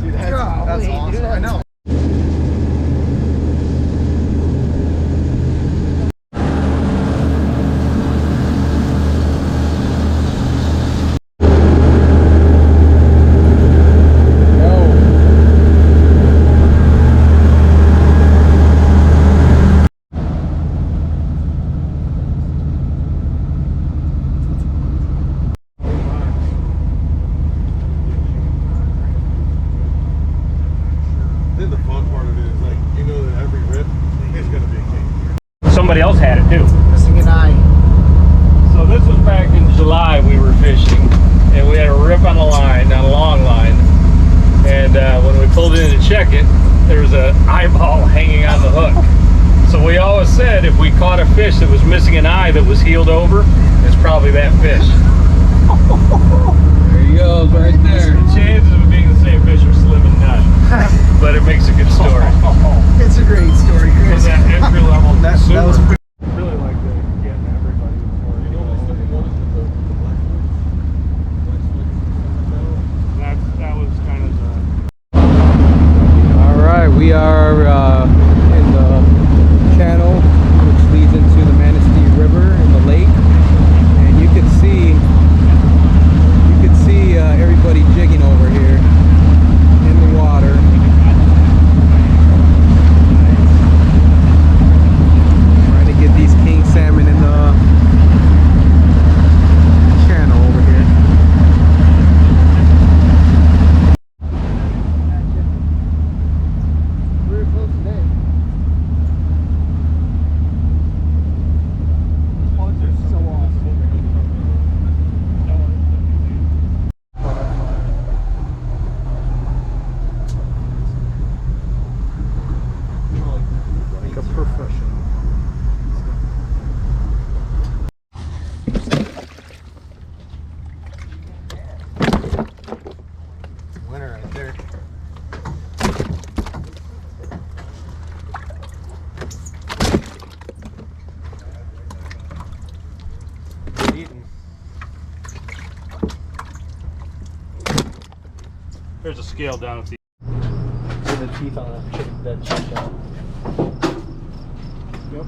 Dude, that's awesome. I know. Then the fun part of it is like, you know that every rip is gonna be a king. Somebody else had it too. Missing an eye. So this was back in July we were fishing, and we had a rip on the line, on a long line, and when we pulled in to check it, there was an eyeball hanging on the hook. So we always said if we caught a fish that was missing an eye that was healed over, it's probably that fish. There he goes, right there. The chances of it being the same fish are slim and none, but it makes a good story. It's a great story, Chris. That entry level, That was pretty. Really like getting everybody before you know. That was kind of the. All right, we are in the channel which leads into the Manistee River in the lake, and you can see everybody jigging over here in the water. Trying to get these king salmon in the channel over here. Very close today. So awesome. Like a professional. Winner right there. There's a scale down at the. See the teeth on that chicken shell. Yep.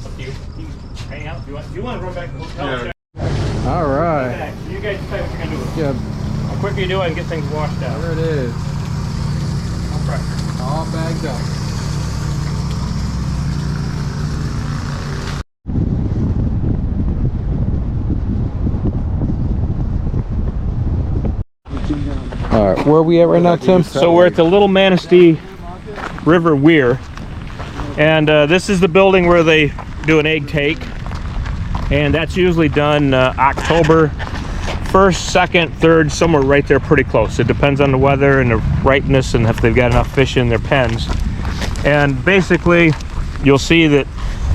Up to you. You can hang out if you want. If you want to run back to the hotel. Yeah. check All right. back. You guys decide what you're gonna do. Yeah, The quicker you do it, and get things washed out. there it is. No pressure. All bagged up. All right, where are we at right now, Tim? So we're at the Little Manistee River Weir, and this is the building where they do an egg take, and that's usually done October 1st, 2nd, 3rd, somewhere right there pretty close. It depends on the weather and the ripeness and if they've got enough fish in their pens. And basically you'll see that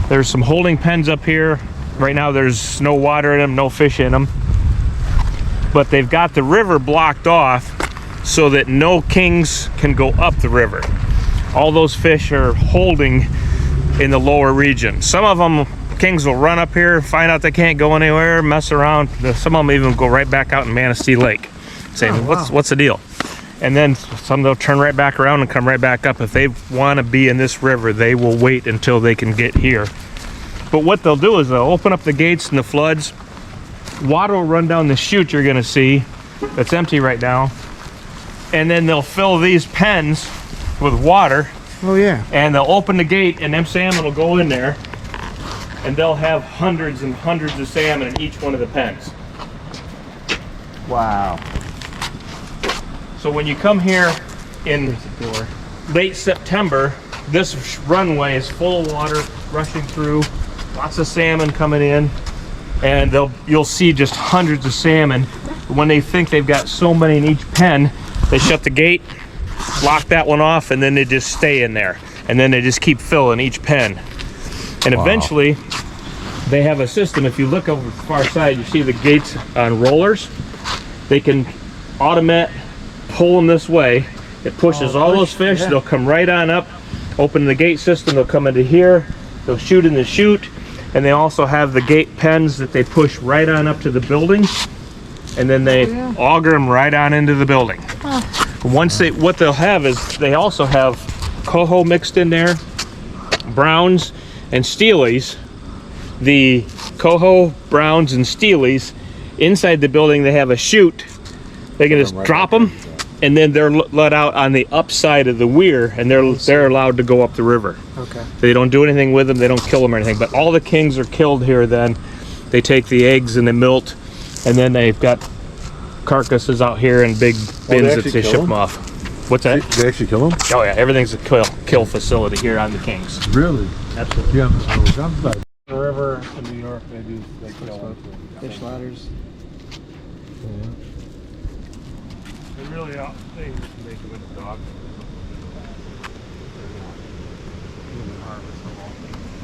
there's some holding pens up here. Right now there's no water in them, no fish in them, but they've got the river blocked off so that no kings can go up the river. All those fish are holding in the lower region. Some of them, kings will run up here, find out they can't go anywhere, mess around. Some of them even go right back out in Manistee Lake, saying, what's the deal? And then some they'll turn right back around and come right back up. If they want to be in this river, they will wait until they can get here. But what they'll do is they'll open up the gates and the floods. Water will run down the chute you're gonna see that's empty right now. And then they'll fill these pens with water. Oh yeah. And they'll open the gate and them salmon will go in there. And they'll have hundreds and hundreds of salmon in each one of the pens. Wow. So when you come here in late September, this runway is full of water rushing through, lots of salmon coming in, and you'll see just hundreds of salmon. When they think they've got so many in each pen, they shut the gate, lock that one off, and then they just stay in there. And then they just keep filling each pen. And eventually, they have a system. If you look over the far side, you see the gates on rollers. They can automate pull them this way. It pushes all those fish. They'll come right on up, open the gate system. They'll come into here. They'll shoot in the chute. And they also have the gate pens that they push right on up to the building. And then they auger them right on into the building. Once what they'll have is they also have coho mixed in there, browns and steelies. The coho, browns, and steelies, inside the building they have a chute. They can just drop them, and then they're let out on the upside of the weir, and they're allowed to go up the river. Okay. They don't do anything with them. They don't kill them or anything. But all the kings are killed here. Then they take the eggs and the milt, and then they've got carcasses out here in big bins that they ship them off. What's that? They actually kill them? Oh yeah, everything's a kill facility here on the Kings. Really? Absolutely. Yeah. I'm The river in New York, they kill them. Fish ladders. They really are. They make them with a dog.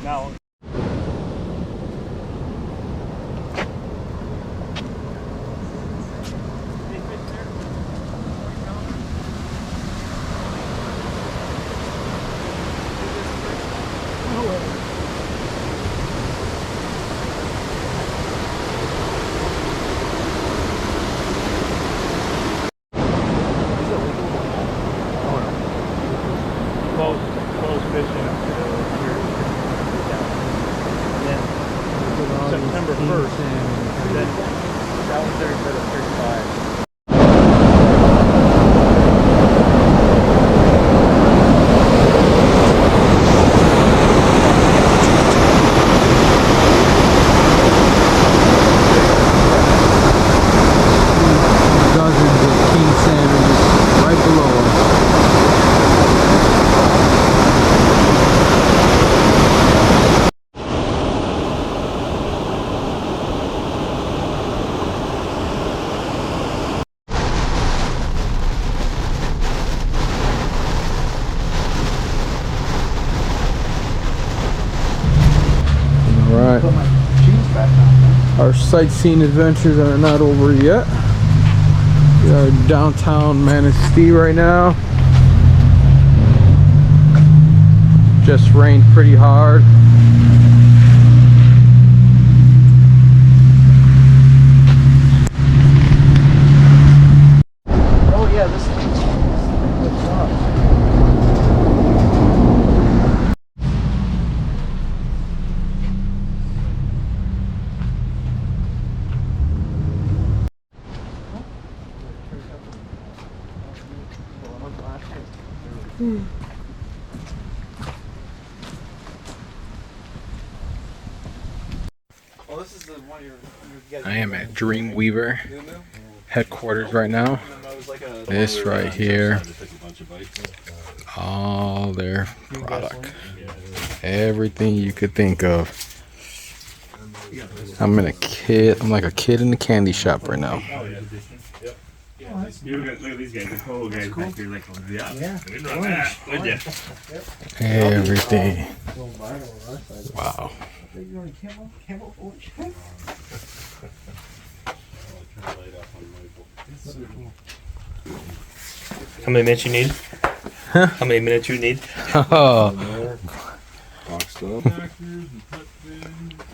Now. Close fishing up to here. And then September 1st, and then that one's there for the 35. Dozens of king salmon just right below us. Our sightseeing adventures are not over yet. We are downtown Manistee right now. Just rained pretty hard. Oh yeah, this is Well, this is the one you guys. I am at Dreamweaver headquarters right now. This right here, all their product, everything you could think of. I'm like a kid in the candy shop right now. You look at these guys, the coho guys back here, like, yeah, we run that, would ya? Everything. Wow. How many minutes you need? How many minutes you need? Oh, Boxed up.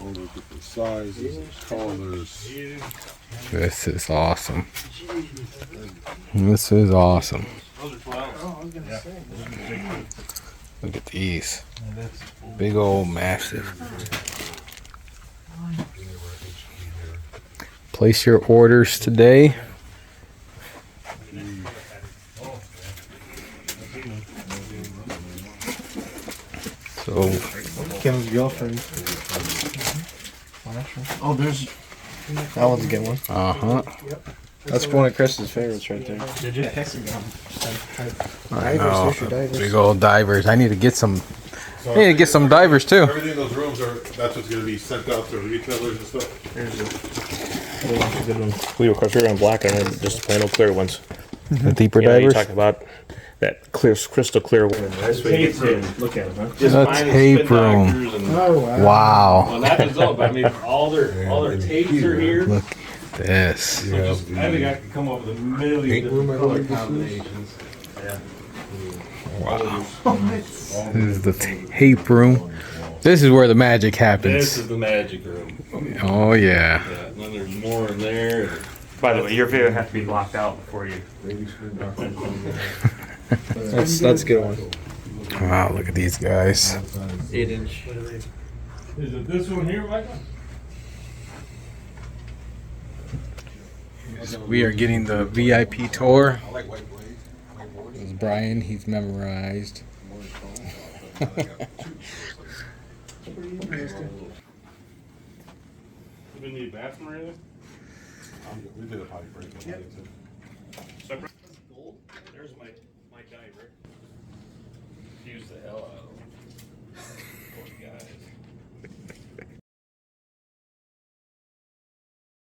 All the different sizes, colors. this is awesome. This is awesome. Look at these. Big old massive. Place your orders today. So Kevin's girlfriend. Oh, there's. That one's a good one. uh-huh. That's one of Chris's favorites right there. Did you? I know. Big old divers. I need to get some. I need to get some divers too. Everything in those rooms that's what's going to be sent out to retailers and stuff. We of course we're going black and then just plain old clear ones. The deeper You divers. talk about that clear, crystal clear one. That's what you get to look at them. Huh? The tape room. Oh, wow. Wow. Well, not just those, but I mean all their tapes are here. Look at this. I think I could come up with a million different color combinations. Wow. This is the tape room. This is where the magic This happens. is the magic room. Oh yeah. Yeah, and then there's more in there. By the way, your video has to be blocked out before you. That's a good one. Wow, look at these guys. 8-inch. Is it this one here, Michael? We are getting the VIP tour. This is Bryan. He's memorized. You need a bathroom or anything? We did a potty break. Separate. There's my diver. Use the hell out of them. Poor guys.